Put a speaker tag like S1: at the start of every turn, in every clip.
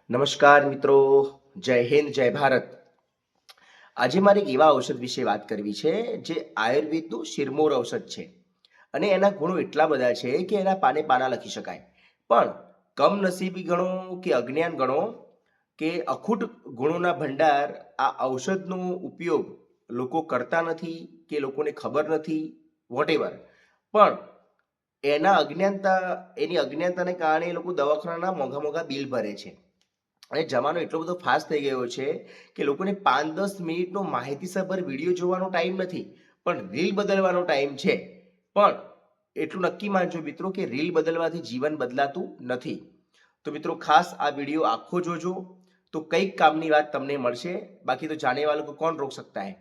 S1: નમસ્કાર મિત્રો, જય હિન્દ, જય ભારત. આજે મારે એક એવા ઔષધ વિશે વાત કરવી છે જે આયુર્વેદનું શિરમોર ઔષધ છે અને એના ગુણો એટલા બધા છે કે એના પાને પાના લખી શકાય. પણ કમનસીબી ગણો કે અજ્ઞાન ગણો કે અખૂટ ગુણોના ભંડાર, આ ઔષધનો ઉપયોગ લોકો કરતા નથી કે લોકોને ખબર નથી, વોટેવર. પણ એની અજ્ઞાનતાને કારણે એ લોકો દવાખાનાના મોંઘા મોંઘા બિલ ભરે છે. અને જમાનો એટલો બધો ફાસ્ટ થઈ ગયો છે કે લોકોને 5-10 મિનિટનો માહિતીસભર વિડીયો જોવાનો ટાઈમ નથી, પણ રીલ બદલવાનો ટાઈમ છે. પણ એટલું નક્કી માનજો મિત્રો કે રીલ બદલવાથી જીવન બદલાતું નથી. તો મિત્રો ખાસ આ વિડીયો આખો જોજો, તો કંઈક કામની વાત તમને મળશે. બાકી તો જાને વાલો કો કોણ રોક સકતા હૈ.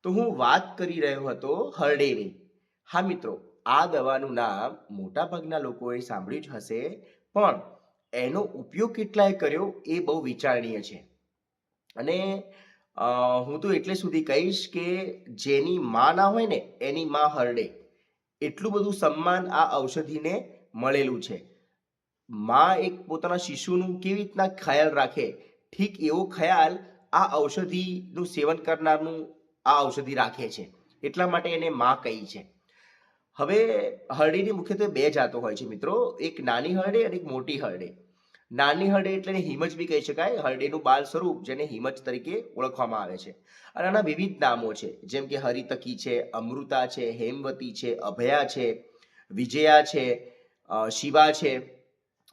S1: તો હું વાત કરી રહ્યો હતો હરડેની. હા મિત્રો, આ દવાનું નામ મોટાભાગના લોકોએ સાંભળ્યું જ હશે, પણ એનો ઉપયોગ કેટલાય કર્યો એ બહુ વિચારણીય છે. અને હું તો એટલે સુધી કહીશ કે જેની માં ના હોય ને એની માં હરડે, એટલું બધું સન્માન આ ઔષધિને મળેલું છે. માં એક પોતાના શિશુનું કેવી રીતના ખ્યાલ રાખે, ઠીક એવો ખ્યાલ આ ઔષધિનું સેવન કરનારનું આ ઔષધિ રાખે છે. એટલા માટે એને માં કહી છે. હવે હરડીની મુખ્યત્વે બે જાતો હોય છે મિત્રો, એક નાની હરડે અને એક મોટી હરડે. નાની હરડે એટલે એને હિમજ બી કહી શકાય, હરડેનું બાળ સ્વરૂપ જેને હિમજ તરીકે ઓળખવામાં આવે છે. અને આના વિવિધ નામો છે, જેમ કે હરિતકી છે, અમૃતા છે, હેમવતી છે, અભયા છે, વિજયા છે, શિવા છે.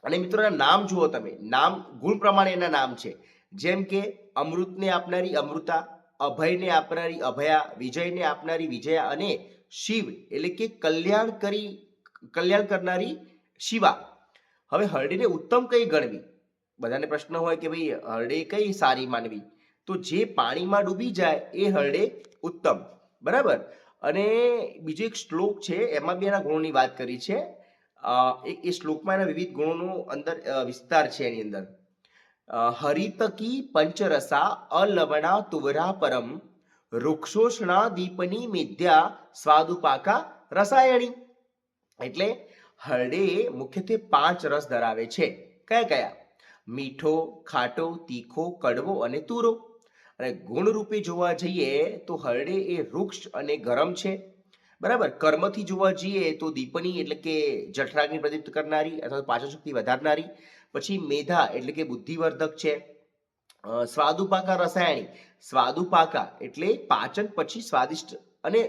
S1: અને મિત્રોના નામ જુઓ તમે, નામ ગુણ પ્રમાણે એના નામ છે. જેમ કે અમૃતને આપનારી અમૃતા, અભયને આપનારી અભયા, વિજયને આપનારી વિજયા અને શિવ એટલે કે કલ્યાણ કરનારી શિવા. હવે હરડીને ઉત્તમ કઈ ગણવી? બધાને પ્રશ્ન હોય કે ભાઈ હરડે કઈ સારી માનવી? તો જે પાણીમાં ડૂબી જાય એ હરડે ઉત્તમ, બરાબર. અને બીજો એક શ્લોક છે, એમાં બી એના ગુણોની વાત કરી છે. એ શ્લોકમાં એના વિવિધ ગુણોનો અંદર વિસ્તાર છે. એની અંદર હરિતકી પંચરસા અલવણા તુવરા પરમ વૃક્ષોષ્ણા દીપની મેદ્યા સ્વાદુપાકા રસાયણી. એટલે હરડે મુખ્યત્વે 5 રસ ધરાવે છે. કયા કયા? મીઠો, ખાટો, તીખો, કડવો અને તુરો. અને ગુણરૂપે જોવા જઈએ તો હરડે એ વૃક્ષ અને ગરમ છે, બરાબર. કર્મથી જોવા જઈએ તો દીપની એટલે કે જઠરાગ્નિ પ્રદીપ્ત કરનારી અથવા પાચન શક્તિ વધારનારી. પછી મેધા એટલે કે બુદ્ધિવર્ધક છે. સ્વાદુપાકા રસાયણી, સ્વાદુપાકા એટલે પાચન પછી સ્વાદિષ્ટ, અને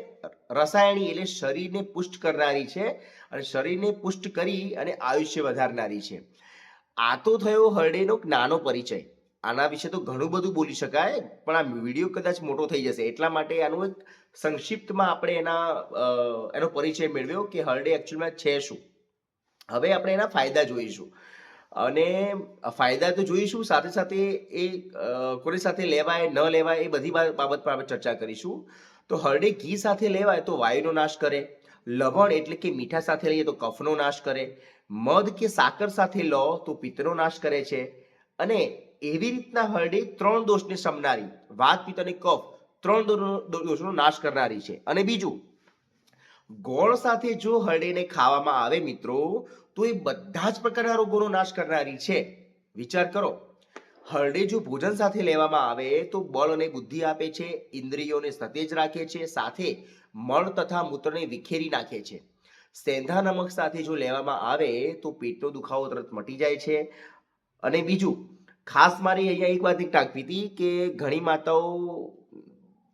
S1: રસાયણી એટલે શરીરને પુષ્ટ કરનારી છે, અને શરીરને પુષ્ટ કરી અને આયુષ્ય વધારનારી છે. આ તો થયો હરડેનો નાનો પરિચય. આના વિશે તો ઘણું બધું બોલી શકાય, પણ આ વિડીયો કદાચ મોટો થઈ જશે, એટલા માટે આનું એક સંક્ષિપ્તમાં આપણે એનો પરિચય મેળવ્યો કે હરડે એકચ્યુઅલમાં છે શું. હવે આપણે એના ફાયદા જોઈશું. અને ફાયદા તો જોઈશું, સાથે સાથે એ કોની સાથે લેવાય ન લેવાય એ બધી બાબત પર આપણે ચર્ચા કરીશું. તો હરડે ઘી સાથે લેવાય તો વાયુનો નાશ કરે. લવણ એટલે કે મીઠા સાથે લઈએ તો કફનો નાશ કરે. મધ કે સાકર સાથે લો તો પિત્તનો નાશ કરે છે. અને એવી રીતના હરડે 3 દોષને સમનારી, વાત, પિત્ત અને કફ, 3 દોષનો નાશ કરનારી છે. અને બીજું, ગોળ સાથે જો હરડેને ખાવામાં આવે મિત્રો, તો એ બધા જ પ્રકારના રોગોનો નાશ કરનારી છે. વિચાર કરો, હરડે જો ભોજન સાથે લેવામાં આવે તો બળ અને બુદ્ધિ આપે છે, ઇન્દ્રિયોને સતેજ રાખે છે, સાથે મળ તથા મૂત્રને વિખેરી નાખે છે. સેંધા નમક સાથે જો લેવામાં આવે તો પેટનો દુખાવો તરત મટી જાય છે. અને બીજું, ખાસ મારી અહીંયા એક વાત ટાંકવી હતી કે ઘણી માતાઓ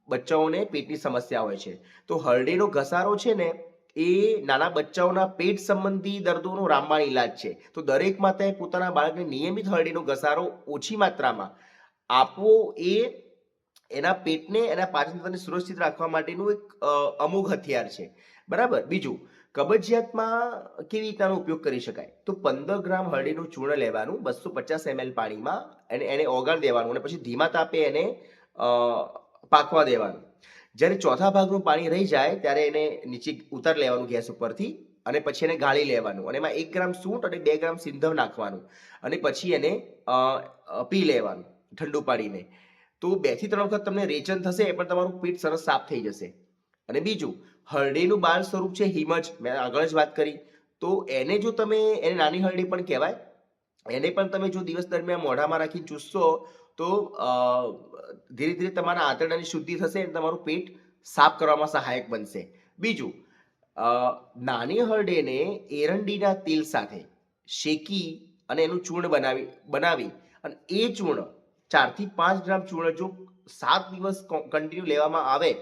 S1: બચ્ચાઓને પેટની સમસ્યા હોય છે, તો હરડેનો ઘસારો છે ને એ નાના બચ્ચાઓના પેટ સંબંધી દર્દોનો રામબાણ ઈલાજ છે. તો દરેક માતાએ પોતાના બાળકને નિયમિત હરડેનો ઘસારો ઓછી માત્રામાં આપવો એ એના પેટને, એના પાચનતંત્રને સુરક્ષિત રાખવા માટેનું એક અમોઘ હથિયાર છે, બરાબર. બીજું, કબજિયાતમાં કેવી રીતનાનો ઉપયોગ કરી શકાય? તો 15 ગ્રામ હરડેનું ચૂર્ણ લેવાનું 250 ml પાણીમાં, એને ઓગાળી દેવાનું અને પછી ધીમા તાપે એને પાકવા દેવાનું. જ્યારે ચોથા ભાગનું પાણી રહી જાય ત્યારે એને નીચે ઉતારી લેવાનું ગેસ ઉપરથી, અને પછી એને ગાળી લેવાનું, અને એમાં 1 ગ્રામ સૂંઠ અને 2 ગ્રામ સિંધવ નાખવાનું, અને પછી એને પી લેવાનું ઠંડુ પાડીને. તો 2 થી 3 વખત તમને રેચન થશે, પણ તમારું પેટ સરસ સાફ થઈ જશે. અને બીજું, હરડેનું બાળ સ્વરૂપ છે હિમજ, મેં આગળ જ વાત કરી. તો એને જો તમે, એને નાની હરડે પણ કહેવાય, એને પણ તમે જો દિવસ દરમિયાન મોઢામાં રાખીને ચૂસશો તો ધીરે ધીરે તમારા આંતરડાની શુદ્ધિ થશે અને તમારું પેટ સાફ કરવામાં સહાયક બનશે. બીજું, અ, નાની હળદેને એરંડીના તેલ સાથે શેકી અને એનું ચૂર્ણ બનાવી બનાવી અને એ ચૂર્ણ 4 થી 5 ગ્રામ ચૂર્ણ જો 7 દિવસ કન્ટિન્યુ લેવામાં આવે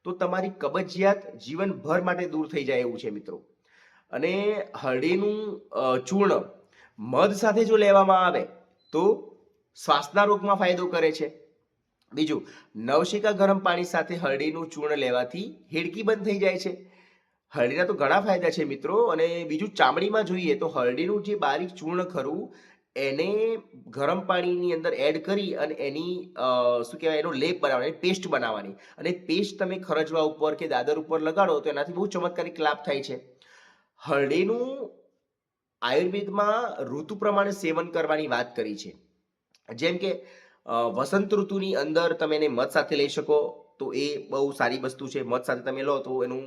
S1: તો તમારી કબજિયાત જીવનભર માટે દૂર થઈ જાય એવું છે મિત્રો. અને હળદીનું ચૂર્ણ મધ સાથે જો લેવામાં આવે તો શ્વાસના રોગમાં ફાયદો કરે છે. બીજું, નવશેકા ગરમ પાણી સાથે હળદીનું ચૂર્ણ લેવાથી હેડકી બંધ થઈ જાય છે. હળદીના તો ઘણા ફાયદા છે મિત્રો. અને બીજું, ચામડીમાં જોઈએ તો હળદીનું જે બારીક ચૂર્ણ ખરું એને ગરમ પાણીની અંદર એડ કરી અને એની શું કહેવાય એનો લેપ બનાવવાની, પેસ્ટ બનાવવાની, અને પેસ્ટ તમે ખરજવા ઉપર કે દાદર ઉપર લગાડો તો એનાથી બહુ ચમત્કારિક લાભ થાય છે. હળદીનું આયુર્વેદમાં ઋતુ પ્રમાણે સેવન કરવાની વાત કરી છે. જેમ કે વસંત ઋતુની અંદર તમે એને મધ સાથે લઈ શકો તો એ બહુ સારી વસ્તુ છે. મધ સાથે તમે લો તો એનું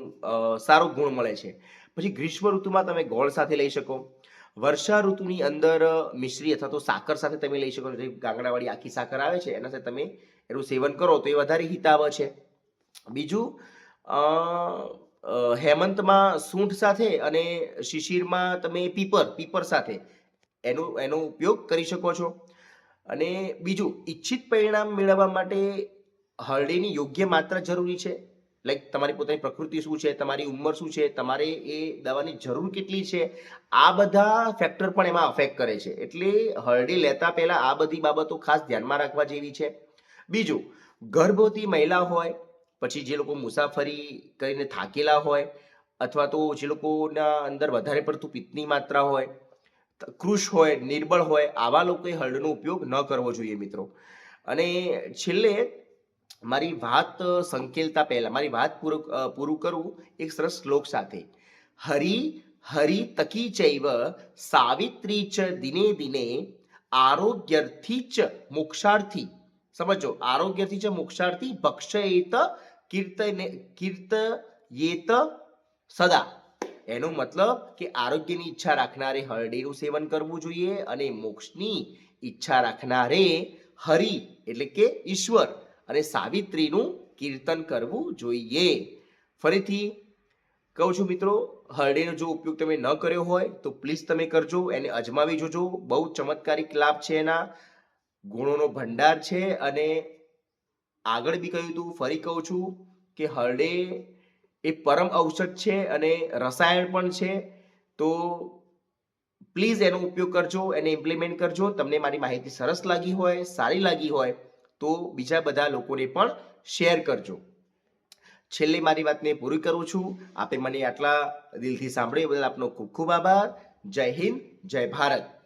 S1: સારો ગુણ મળે છે. પછી ગ્રીષ્મ ઋતુમાં તમે ગોળ સાથે લઈ શકો. વર્ષા ઋતુની અંદર મિશ્રી અથવા તો સાકર સાથે તમે લઈ શકો. જે ગાંગડાવાળી આખી સાકર આવે છે એના સાથે તમે એનું સેવન કરો તો એ વધારે હિતાવહ છે. બીજું, હેમંતમાં સૂંઠ સાથે અને શિશિરમાં તમે પીપર સાથે એનો ઉપયોગ કરી શકો છો. અને બીજું, ઈચ્છિત પરિણામ મેળવવા માટે હળદીની યોગ્ય માત્રા જરૂરી છે. લાઈક તમારી પોતાની પ્રકૃતિ શું છે, તમારી ઉંમર શું છે, તમારે એ દવાની જરૂર કેટલી છે, આ બધા ફેક્ટર પણ એમાં અફેક્ટ કરે છે. એટલે હળદી લેતા પહેલા આ બધી બાબતો ખાસ ધ્યાનમાં રાખવા જેવી છે. બીજું, ગર્ભવતી મહિલા હોય, પછી જે લોકો મુસાફરી કરીને થાકેલા હોય, અથવા તો જે લોકોના અંદર વધારે પડતું પિત્તની માત્રા હોય, કૃશ હોય, નિર્બળ હોય, આવા લોકોએ હળદનો ઉપયોગ ન કરવો જોઈએ મિત્રો. અને છેલ્લે મારી વાત સંકેલતા પહેલા મારી વાત પૂરું કરું એક સરસ શ્લોક સાથે. હરિ હરિ તકી ચૈવ સાવિત્રી ચ દિને દિને આરોગ્યર્થી ચ મોક્ષાર્થી. સમજો, આરોગ્યથી ચ મોક્ષાર્થી ભક્ષયેત કીર્તયેત સદા. એનો મતલબ કે આરોગ્યની ઈચ્છા રાખનારે હળદીનું સેવન કરવું જોઈએ અને મોક્ષની ઈચ્છા રાખનારે હરિ એટલે કે ઈશ્વર અને સાવિત્રીનું કીર્તન કરવું જોઈએ. ફરીથી કહું છું મિત્રો, હળદીનો જો ઉપયોગ તમે ન કર્યો હોય તો પ્લીઝ તમે કરજો, એને અજમાવી જોજો. બહુ ચમત્કારિક લાભ છે, એના ગુણોનો ભંડાર છે. અને આગળ બી કહ્યું હતું, ફરી કહું છું કે હળદી એ પરમ ઔષધ છે અને રસાયણ પણ છે. તો પ્લીઝ એનો ઉપયોગ કરજો, એને ઇમ્પ્લિમેન્ટ કરજો. તમને મારી માહિતી સરસ લાગી હોય, સારી લાગી હોય તો બીજા બધા લોકોને પણ શેર કરજો. છેલ્લે મારી વાતને પૂરી કરું છું. આપે મને આટલા દિલથી સાંભળ્યું એ બદલ આપનો ખૂબ ખૂબ આભાર. જય હિન્દ, જય ભારત.